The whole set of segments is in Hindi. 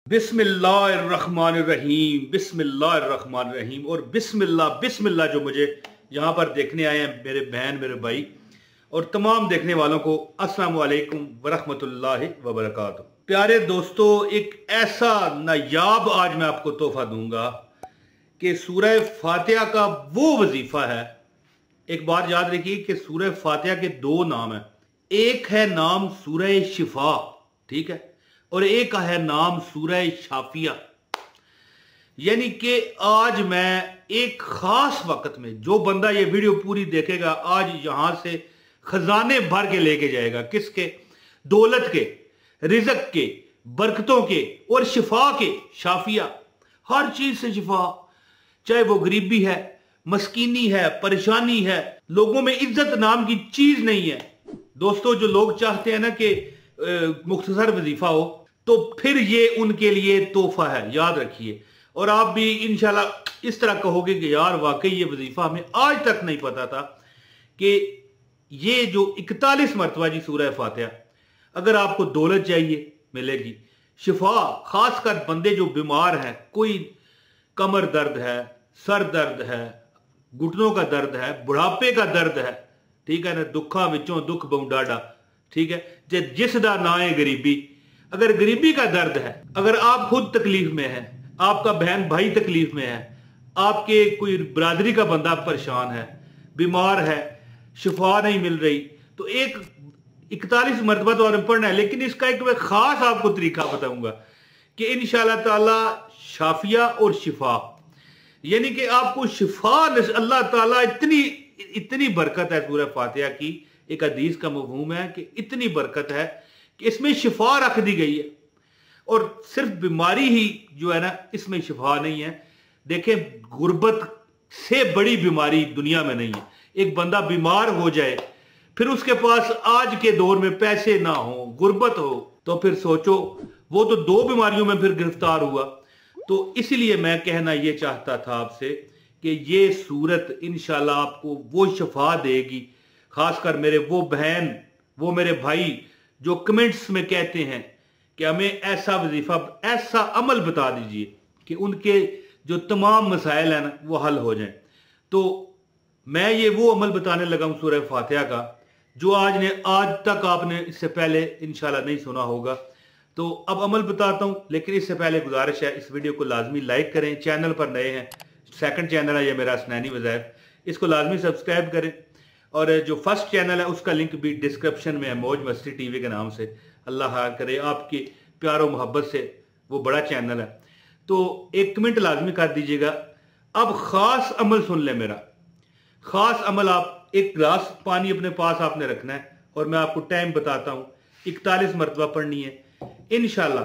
बिस्मिल्लाहिर्रहमानिर्रहीम, बिस्मिल्लाहिर्रहमानिर्रहीम। और बिस्मिल्लाह बिस्मिल्लाह जो मुझे यहाँ पर देखने आए हैं मेरे बहन, मेरे भाई और तमाम देखने वालों को अस्सलाम वालेकुम वरहमतुल्लाहि वबरकातुहू। प्यारे दोस्तों, एक ऐसा नायाब आज मैं आपको तोहफा दूंगा कि सूरह फातिहा का वो वजीफा है। एक बात याद रखिए कि सूरह फातिहा के दो नाम हैं। एक है नाम सूरह शिफा, ठीक है, और एक है नाम सूरह शाफिया। यानी कि आज मैं एक खास वक्त में, जो बंदा ये वीडियो पूरी देखेगा आज यहां से खजाने भर के लेके जाएगा। किसके? दौलत के, रिज़्क के, बरकतों के और शिफा के। शाफिया, हर चीज से शिफा, चाहे वो गरीबी है, मस्कीनी है, परेशानी है, लोगों में इज्जत नाम की चीज नहीं है। दोस्तों, जो लोग चाहते हैं ना कि मुख्तसर वजीफा हो, तो फिर ये उनके लिए तोहफा है, याद रखिए। और आप भी इंशाल्लाह इस तरह कहोगे कि यार वाकई ये वजीफा हमें आज तक नहीं पता था कि ये जो 41 मरतबा जी सूरह फातिहा, अगर आपको दौलत चाहिए मिलेगी, शिफा खासकर बंदे जो बीमार हैं, कोई कमर दर्द है, सर दर्द है, घुटनों का दर्द है, बुढ़ापे का दर्द है, ठीक है ना, दुखा विचों दुख बहु डाडा, ठीक है, जिस दा ना है गरीबी। अगर गरीबी का दर्द है, अगर आप खुद तकलीफ में हैं, आपका बहन भाई तकलीफ में है, आपके कोई बरादरी का बंदा परेशान है, बीमार है, शिफा नहीं मिल रही, तो एक 41 मरतबा तो आपने पढ़ना है। लेकिन इसका एक मैं खास आपको तरीका बताऊंगा कि इंशाअल्लाह ताला शाफिया और शिफा, यानी कि आपको शिफा अल्लाह ताला इतनी बरकत है सूरह फातिहा की। एक हदीस का मफ़हूम है कि इतनी बरकत है कि इसमें शिफा रख दी गई है। और सिर्फ बीमारी ही जो है ना, इसमें शिफा नहीं है। देखें, गुर्बत से बड़ी बीमारी दुनिया में नहीं है। एक बंदा बीमार हो जाए, फिर उसके पास आज के दौर में पैसे ना हो, गुर्बत हो, तो फिर सोचो, वो तो दो बीमारियों में फिर गिरफ्तार हुआ। तो इसलिए मैं कहना ये चाहता था आपसे कि ये सूरत इंशाल्लाह आपको वो शिफा देगी। खासकर मेरे वो बहन, वो मेरे भाई जो कमेंट्स में कहते हैं कि हमें ऐसा वजीफा, ऐसा अमल बता दीजिए कि उनके जो तमाम मसाइल हैं ना वो हल हो जाएं। तो मैं ये वो अमल बताने लगा हूं सूरह फातिहा का, जो आज तक आपने इससे पहले इंशाल्लाह नहीं सुना होगा। तो अब अमल बताता हूं, लेकिन इससे पहले गुजारिश है, इस वीडियो को लाजमी लाइक करें। चैनल पर नए हैं, सेकंड चैनल है ये मेरा हसनैनी वज़ाइफ, इसको लाजमी सब्सक्राइब करें। और जो फर्स्ट चैनल है उसका लिंक भी डिस्क्रिप्शन में है, मौज मस्ती टीवी के नाम से। अल्लाह करे आपकी प्यार और मोहब्बत से, वो बड़ा चैनल है। तो एक कमेंट लाजमी कर दीजिएगा। अब खास अमल सुन ले मेरा, खास अमल। आप एक गिलास पानी अपने पास आपने रखना है और मैं आपको टाइम बताता हूँ। 41 मरतबा पढ़नी है इंशाल्लाह।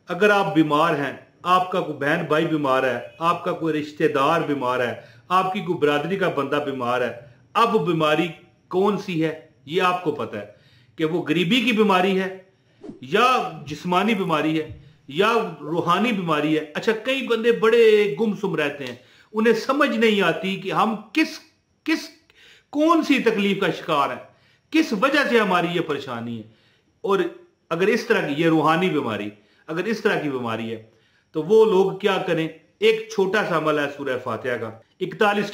अगर आप बीमार हैं, आपका कोई बहन भाई बीमार है, आपका कोई रिश्तेदार बीमार है, आपकी कोई बरादरी का बंदा बीमार है, अब बीमारी कौन सी है ये आपको पता है कि वो गरीबी की बीमारी है या जिस्मानी बीमारी है या रूहानी बीमारी है। अच्छा, कई बंदे बड़े गुमसुम रहते हैं, उन्हें समझ नहीं आती कि हम किस कौन सी तकलीफ का शिकार है, किस वजह से हमारी ये परेशानी है। और अगर इस तरह की ये रूहानी बीमारी, अगर इस तरह की बीमारी है, तो वो लोग क्या करें। एक छोटा सा अमल है सूरह फातिहा का। 41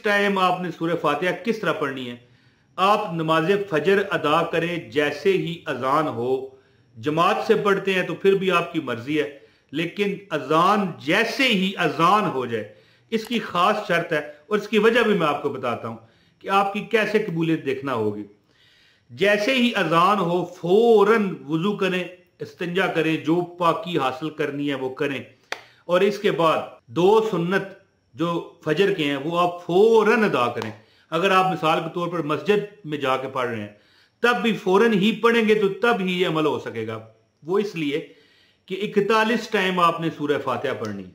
टाइम आपने सूरह फातिहा किस तरह पढ़नी है। आप नमाज फजर अदा करें जैसे ही अजान हो। जमात से पढ़ते हैं तो फिर भी आपकी मर्जी है, लेकिन अजान जैसे ही अजान हो जाए, इसकी खास शर्त है। और इसकी वजह भी मैं आपको बताता हूं कि आपकी कैसे कबूलियत देखना होगी। जैसे ही अजान हो फौरन वुजू करें, इस्तिंजा करें, जो पाकी हासिल करनी है वो करें। और इसके बाद 2 सुन्नत जो फजर के हैं वो आप फौरन अदा करें। अगर आप मिसाल के तौर पर मस्जिद में जाके पढ़ रहे हैं, तब भी फौरन ही पढ़ेंगे तो तब ही ये अमल हो सकेगा। वो इसलिए कि 41 टाइम आपने सूरह फातिहा पढ़नी।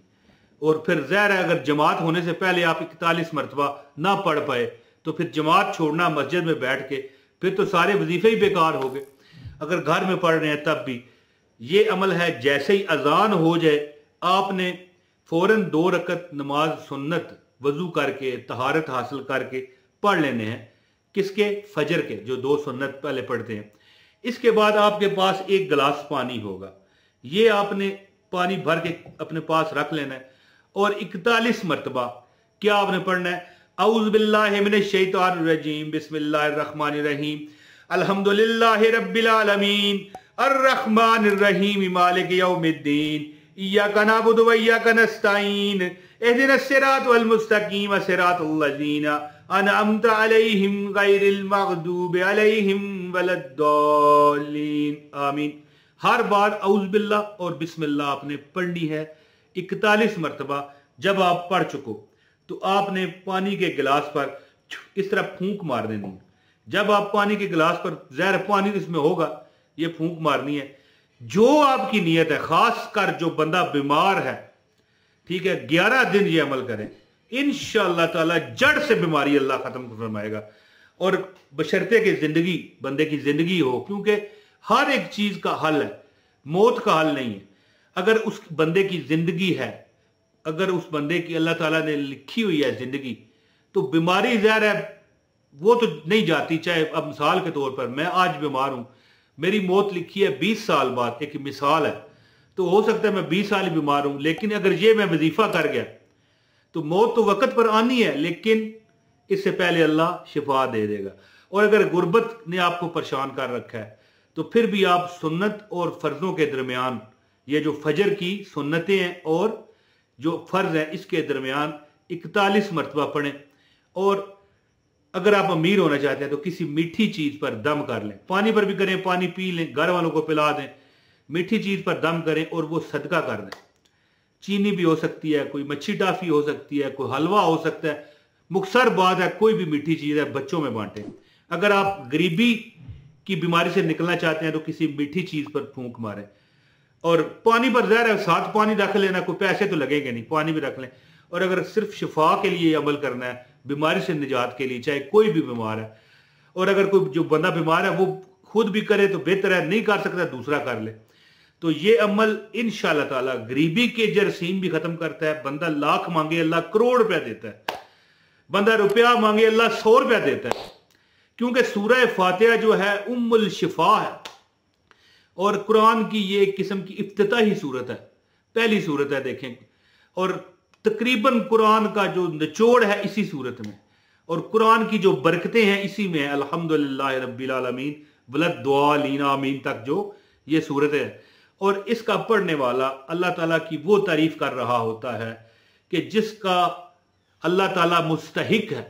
और फिर ज़ाहिर है, अगर जमात होने से पहले आप 41 मरतबा ना पढ़ पाए तो फिर जमात छोड़ना, मस्जिद में बैठ के, फिर तो सारे वजीफे ही बेकार हो गए। अगर घर में पढ़ रहे हैं तब भी ये अमल है। जैसे ही अजान हो जाए आपने फौरन 2 रकत नमाज सुन्नत वजू करके, तहारत हासिल करके पढ़ लेने हैं। किसके? फजर के, जो 2 सुन्नत पहले पढ़ते हैं। इसके बाद आपके पास एक गिलास पानी होगा। ये आपने पानी भर के अपने पास रख लेना है और 41 मरतबा क्या आपने पढ़ना है, औज़ु बिल्लाहि मिनश शैतानिर रजीम, बिस्मिल्लाहिर रहमानिर रहीम, अल्हम्दुलिल्लाहि रब्बिल आलमीन, अर्रहमानिर रहीम, मालिक यौमिद्दीन, इय्याका नअबुदु व इय्याका नस्तईन, इहदिनस सिरातल मुस्तकीम, सिरातल लज़ीना अनअमता अलैहिम गैरिल मग़दूबि अलैहिम वलद्दाल्लीन, आमीन। हर बार औज़ु बिल्लाह और बिस्मिल्लाह आपने पढ़नी है 41 मरतबा। जब आप पढ़ चुको तो आपने पानी के गिलास पर इस तरह फूंक मार देनी है। जब आप पानी के गिलास पर, ज़हर पानी इसमें होगा, ये फूंक मारनी है। जो आपकी नीयत है, खास कर जो बंदा बीमार है, ठीक है, 11 दिन ये अमल करें, इंशाअल्लाह ताला जड़ से बीमारी अल्लाह खत्म फरमाएगा। और बशर्ते कि जिंदगी, बंदे की जिंदगी हो, क्योंकि हर एक चीज का हल है, मौत का हल नहीं है। अगर उस बंदे की जिंदगी है, अगर उस बंदे की अल्लाह ताला ने लिखी हुई है जिंदगी, तो बीमारी ज़ाहिर है वो तो नहीं जाती। चाहे अब मिसाल के तौर पर मैं आज बीमार हूं, मेरी मौत लिखी है 20 साल बाद, एक मिसाल है, तो हो सकता है मैं 20 साल बीमार हूं, लेकिन अगर ये मैं वजीफा कर गया तो मौत तो वक्त पर आनी है, लेकिन इससे पहले अल्लाह शिफा दे देगा। और अगर गुर्बत ने आपको परेशान कर रखा है तो फिर भी आप सुन्नत और फर्जों के दरमियान, ये जो फजर की सुन्नतें हैं और जो फर्ज हैं, इसके दरमियान 41 मरतबा पढ़ें। और अगर आप अमीर होना चाहते हैं तो किसी मीठी चीज पर दम कर लें, पानी पर भी करें, पानी पी लें, घर वालों को पिला दें, मीठी चीज पर दम करें और वो सदका कर दें। चीनी भी हो सकती है, कोई मच्छी टाफी हो सकती है, कोई हलवा हो सकता है, मुख्तसर बात है, कोई भी मीठी चीज है बच्चों में बांटें। अगर आप गरीबी की बीमारी से निकलना चाहते हैं तो किसी मीठी चीज पर फूंक मारें। और पानी पर ज़ाहिर है साथ पानी रख लेना, कोई पैसे तो लगेंगे नहीं, पानी भी रख लें। और अगर सिर्फ शिफा के लिए अमल करना है, बीमारी से निजात के लिए, चाहे कोई भी बीमार है, और अगर कोई जो बंदा बीमार है वो खुद भी करे तो बेहतर है, नहीं कर सकता दूसरा कर ले, तो ये अमल इंशाअल्लाह ताला गरीबी के जरासीम भी खत्म करता है। बंदा लाख मांगे अल्लाह करोड़ रुपया देता है, बंदा रुपया मांगे अल्लाह 100 रुपया देता है, क्योंकि सूरह फातिहा जो है उम्मुल शिफा है और कुरान की ये एक किस्म की इफ्तिताही सूरत है, पहली सूरत है देखें। और तकरीबन कुरान का जो निचोड़ है इसी सूरत में, और कुरान की जो बरकतें हैं इसी में है। अल्हम्दुलिल्लाह रब्बिल आलमीन वलद्दालीन आमीन तक जो ये सूरत है। और इसका पढ़ने वाला अल्लाह ताला की वो तारीफ कर रहा होता है कि जिसका अल्लाह ताला मुस्तहिक है।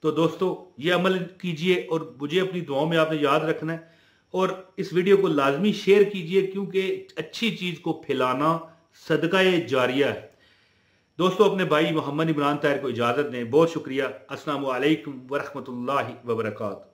तो दोस्तों ये अमल कीजिए और मुझे अपनी दुआओं में आपने याद रखना है। और इस वीडियो को लाजमी शेयर कीजिए, क्योंकि अच्छी चीज को फैलाना सदका-ए जारिया है। दोस्तों अपने भाई मोहम्मद इमरान ताहिर को इजाजत दें। बहुत शुक्रिया। अस्सलामु अलैकुम व रहमतुल्लाहि व बरकातहू।